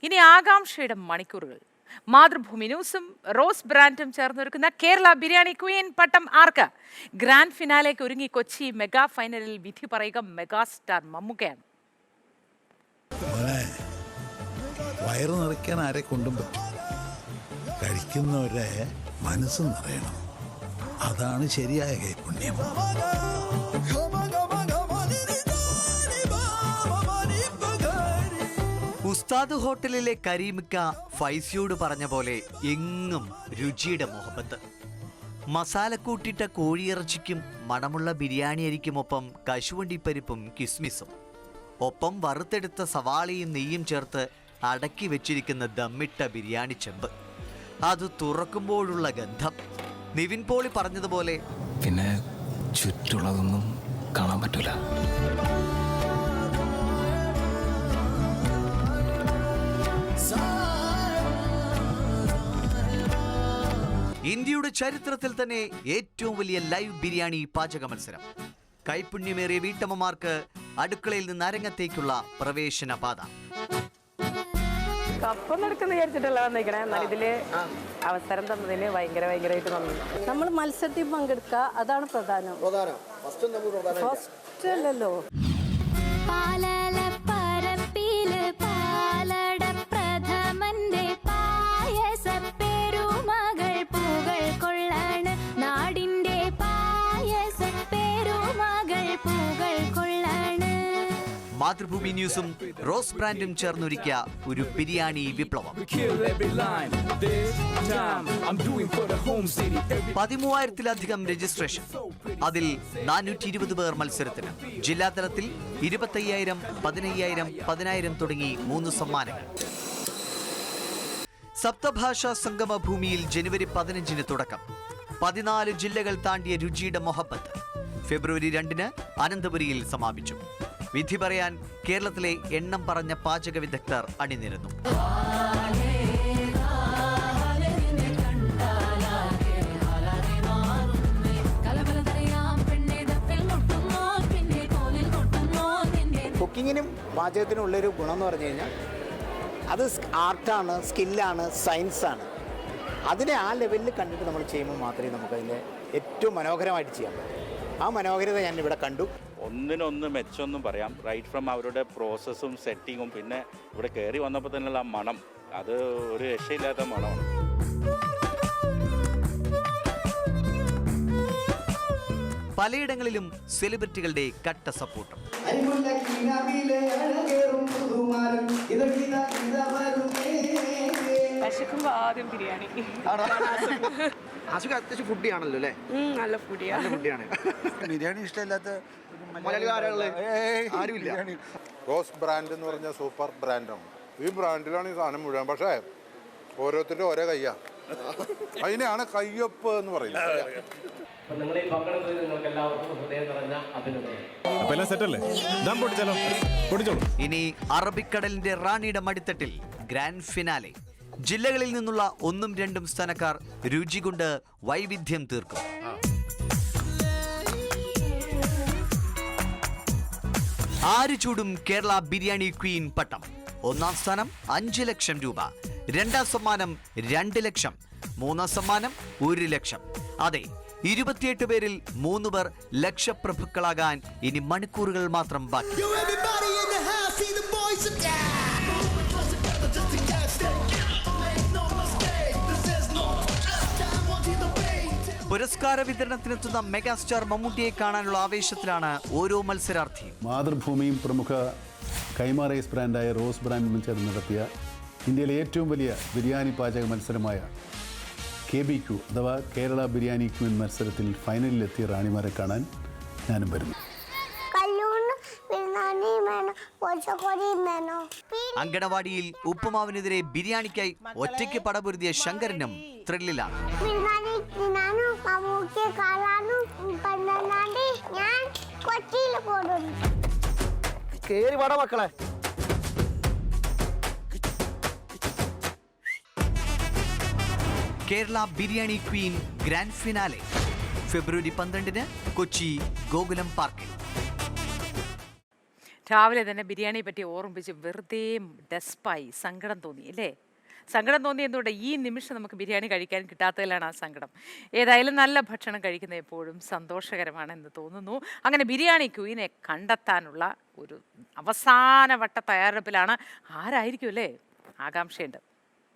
ഇനി ആകാംക്ഷയുടെ മണിക്കൂറുകൾ. മാതൃഭൂമി ന്യൂസും റോസ് ബ്രാൻഡും ചേർന്നൊരുക്കുന്ന കേരള ബിരിയാണി ക്വീൻ പട്ടം ആർക്ക്? ഗ്രാൻഡ് ഫിനാലേക്ക് ഒരുങ്ങി കൊച്ചി മെഗാ ഫൈനലിൽ വിധി പറയുക മെഗാസ്റ്റാർ മമ്മൂക്കയാണ്. വയറ് നിറയ്ക്കാൻ ആരെ കൊണ്ടും പറ്റും, കഴിക്കുന്നവരെ മനസ്സ് നിറയണം. അതാണ് ശരിയായ കൈപുണ്യം. ഉസ്താദ് ഹോട്ടലിലെ കരീമിക്ക ഫൈസിയോട് പറഞ്ഞ പോലെ എങ്ങും രുചിയുടെ മുഹബത്ത്. മസാലക്കൂട്ടിട്ട കോഴിയിറച്ചിക്കും മണമുള്ള ബിരിയാണി അരിക്കുമൊപ്പം കശുവണ്ടിപ്പരിപ്പും കിസ്മിസും, ഒപ്പം വറുത്തെടുത്ത സവാളയും നെയ്യും ചേർത്ത് അടക്കി വെച്ചിരിക്കുന്ന ദമ്മിട്ട ബിരിയാണി ചെമ്പ്. അത് തുറക്കുമ്പോഴുള്ള ഗന്ധം. നിവിൻ പോളി പറഞ്ഞതുപോലെ പിന്നെ ചുറ്റുള്ളതൊന്നും കാണാൻ പറ്റൂല. ഇന്ത്യയുടെ ചരിത്രത്തിൽ തന്നെ ഏറ്റവും വലിയ ലൈവ് ബിരിയാണി പാചക മത്സരം. കൈപുണ്യമേറിയ വീട്ടമ്മമാർക്ക് അടുക്കളയിൽ നിന്ന് അരങ്ങത്തേക്കുള്ള പ്രവേശന പാത. കപ്പം നടക്കുന്ന വിചാരിച്ചിട്ടല്ല വന്നിരിക്കണേ. എന്നാൽ ഇതില് അവസരം തന്നതിന് ഭയങ്കരമായിട്ട് നന്ദി. നമ്മൾ മത്സരത്തിൽ പങ്കെടുക്കുക, അതാണ് പ്രധാനം. ഫസ്റ്റ് അല്ലല്ലോ. മാതൃഭൂമി ന്യൂസും റോസ് ബ്രാൻഡും ചേർന്നൊരുക്കിയ ഒരു ബിരിയാണി വിപ്ലവം. 13,000-ലധികം രജിസ്ട്രേഷൻ. അതിൽ 420 പേർ മത്സരത്തിന്. ജില്ലാതലത്തിൽ 25,000, 15,000, 10,000 തുടങ്ങി 3 സമ്മാനങ്ങൾ. സപ്തഭാഷാ സംഗമ ഭൂമിയിൽ ജനുവരി 15-ന് തുടക്കം. 14 ജില്ലകൾ താണ്ടിയ രുചിയുടെ മൊഹബത്ത് ഫെബ്രുവരി 2-ന് അനന്തപുരിയിൽ സമാപിച്ചു. വിധി പറയാൻ കേരളത്തിലെ എണ്ണം പറഞ്ഞ പാചക വിദഗ്ധർ അണിനിരന്നു. കുക്കിങ്ങിനും പാചകത്തിനും ഉള്ളൊരു ഗുണം എന്ന് പറഞ്ഞു കഴിഞ്ഞാൽ അത് ആർട്ടാണ്, സ്കില്ലാണ്, സയൻസാണ്. അതിനെ ആ ലെവലിൽ കണ്ടിട്ട് നമ്മൾ ചെയ്യുമ്പോൾ മാത്രമേ നമുക്കതിൻ്റെ ഏറ്റവും മനോഹരമായിട്ട് ചെയ്യാൻ പറ്റൂ. ആ മനോഹരത ഞാൻ ഇവിടെ കണ്ടു. ഒന്നിനൊന്ന് മെച്ചമൊന്നും പറയാം. റൈറ്റ് ഫ്രം അവരുടെ പ്രോസസ്സും സെറ്റിങ്ങും, പിന്നെ ഇവിടെ കയറി വന്നപ്പോൾ തന്നെയുള്ള ആ മണം, അത് ഒരു രക്ഷയില്ലാത്ത മണമാണ്. പലയിടങ്ങളിലും സെലിബ്രിറ്റികളുടെ കട്ട സപ്പോർട്ടും. ആദ്യം ബിരിയാണി. അത്യാവശ്യം ഫുഡിയാണല്ലോ അല്ലേ? നല്ല ഫുഡിയാണ്. ബിരിയാണി ഇഷ്ടമില്ലാത്ത ആരുമില്ല. റോസ് ബ്രാൻഡ് എന്ന് പറഞ്ഞ സൂപ്പർ ബ്രാൻഡാണ്. ഈ ബ്രാൻഡിലാണ് ഈ സാധനം മുഴുവൻ. പക്ഷേ ഓരോരുത്തരും ഓരോ കയ്യാ. അതിനെയാണ് കയ്യൊപ്പ് എന്ന് പറയുന്നത്. ഇനി അറബിക്കടലിന്റെ റാണിയുടെ മടിത്തട്ടിൽ ഗ്രാൻഡ് ഫിനാലെ. ജില്ലകളിൽ നിന്നുള്ള 1ഉം 2ഉം സ്ഥാനക്കാർ രുചി കൊണ്ട് വൈവിധ്യം തീർക്കും. ആര് ചൂടും കേരള ബിരിയാണി ക്വീൻ പട്ടം. 1ാം സ്ഥാനം 5 ലക്ഷം രൂപ, 2ാം സമ്മാനം 2 ലക്ഷം, 3ാം സമ്മാനം 1 ലക്ഷം. അതെ, 28 പേരിൽ 3 പേർ ലക്ഷപ്രഭുക്കളാകാൻ ഇനി മണിക്കൂറുകൾ മാത്രം ബാക്കി. പുരസ്കാര വിതരണത്തിനെത്തുന്ന മെഗാസ്റ്റാർ മമ്മൂട്ടിയെ കാണാനുള്ള ആവേശത്തിലാണ് ഓരോ മത്സരാർത്ഥിയും. മാതൃഭൂമിയും പ്രമുഖ കൈമ റൈസ് ബ്രാൻഡായ റോസ് ബ്രാൻഡും ചേർന്ന് നടത്തിയ ഇന്ത്യയിലെ ഏറ്റവും വലിയ ബിരിയാണി പാചക മത്സരമായ KBQ അഥവാ കേരള ബിരിയാണി ക്വീൻ മത്സരത്തിൽ ഫൈനലിലെത്തിയ റാണിമാരെ കാണാൻ ഞാനും വരുന്നു. അങ്കണവാടിയിൽ ഉപ്പുമാവിനെതിരെ ബിരിയാണിക്കായി ഒറ്റയ്ക്ക് പടപൊരുതിയ ശങ്കരനും ത്രില്ലിലാണ്. Kerala biryani queen grand finale ഫെബ്രുവരി 12-ന് കൊച്ചി ഗോകുലം പാർക്കിൽ. രാവിലെ തന്നെ ബിരിയാണിയെ പറ്റി ഓർമ്മിപ്പിച്ച് വെറുതെ ഡെസ്പായി, സങ്കടം തോന്നി അല്ലേ? സങ്കടം തോന്നി എന്തുകൊണ്ട്? ഈ നിമിഷം നമുക്ക് ബിരിയാണി കഴിക്കാൻ കിട്ടാത്തതിലാണ് ആ സങ്കടം. ഏതായാലും നല്ല ഭക്ഷണം കഴിക്കുന്നത് എപ്പോഴും സന്തോഷകരമാണെന്ന് തോന്നുന്നു. അങ്ങനെ ബിരിയാണി ക്വീനെ കണ്ടെത്താനുള്ള ഒരു അവസാനവട്ട തയ്യാറെടുപ്പിലാണ്. ആരായിരിക്കും അല്ലേ? ആകാംക്ഷയുണ്ട്.